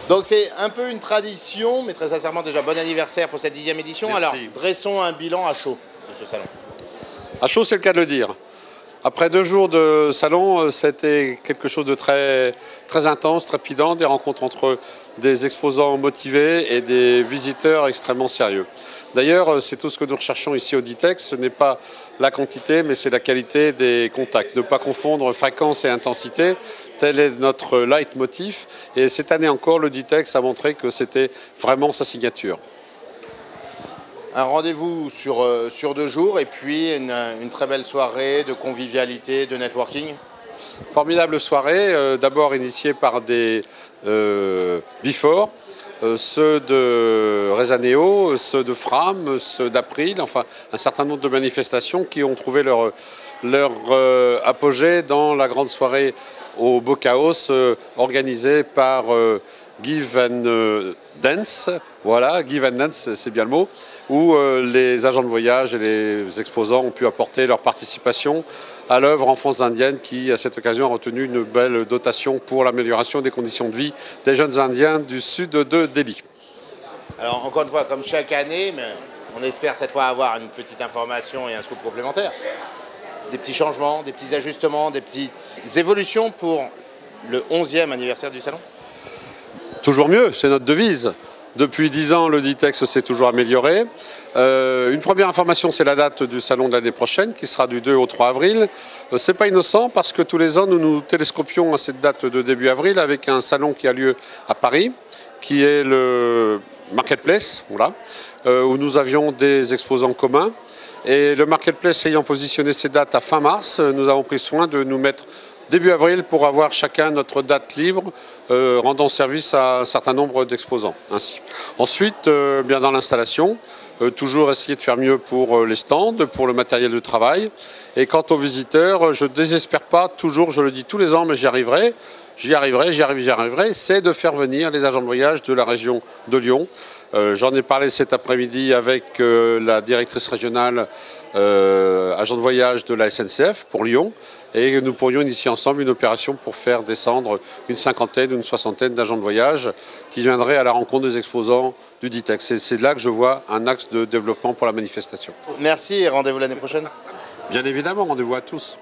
Donc c'est un peu une tradition, mais très sincèrement déjà bon anniversaire pour cette 10e édition. Merci. Alors dressons un bilan à chaud de ce salon. À chaud, c'est le cas de le dire. Après 2 jours de salon, c'était quelque chose de très intense, trépidant, des rencontres entre des exposants motivés et des visiteurs extrêmement sérieux. D'ailleurs, c'est tout ce que nous recherchons ici au DITEX, ce n'est pas la quantité, mais c'est la qualité des contacts. Ne pas confondre fréquence et intensité, tel est notre leitmotiv. Et cette année encore, le DITEX a montré que c'était vraiment sa signature. Un rendez-vous sur 2 jours et puis une très belle soirée de convivialité, de networking. Formidable soirée, d'abord initiée par des Before, ceux de Rezaneo, ceux de Fram, ceux d'April, enfin un certain nombre de manifestations qui ont trouvé leur apogée dans la grande soirée au Beau Chaos organisée par Give and Dance, voilà, Give and Dance, c'est bien le mot, où les agents de voyage et les exposants ont pu apporter leur participation à l'œuvre Enfance indienne qui, à cette occasion, a retenu une belle dotation pour l'amélioration des conditions de vie des jeunes Indiens du sud de Delhi. Alors encore une fois, comme chaque année, mais on espère cette fois avoir une petite information et un scoop complémentaire. Des petits changements, des petits ajustements, des petites évolutions pour le 11e anniversaire du salon. Toujours mieux, c'est notre devise. Depuis 10 ans, le DITEX s'est toujours amélioré. Une première information, c'est la date du salon de l'année prochaine, qui sera du 2 au 3 avril. C'est pas innocent parce que tous les ans, nous nous télescopions à cette date de début avril avec un salon qui a lieu à Paris, qui est le Marketplace, voilà, où nous avions des exposants communs. Et le Marketplace ayant positionné ses dates à fin mars, nous avons pris soin de nous mettre début avril pour avoir chacun notre date libre, rendant service à un certain nombre d'exposants. Ainsi. Ensuite, bien dans l'installation, toujours essayer de faire mieux pour les stands, pour le matériel de travail. Et quant aux visiteurs, je ne désespère pas, toujours, je le dis tous les ans, mais j'y arriverai, c'est de faire venir les agents de voyage de la région de Lyon. J'en ai parlé cet après-midi avec la directrice régionale agent de voyage de la SNCF pour Lyon et nous pourrions initier ensemble une opération pour faire descendre une 50aine ou une 60aine d'agents de voyage qui viendraient à la rencontre des exposants du DITEX. C'est là que je vois un axe de développement pour la manifestation. Merci et rendez-vous l'année prochaine. Bien évidemment, rendez-vous à tous.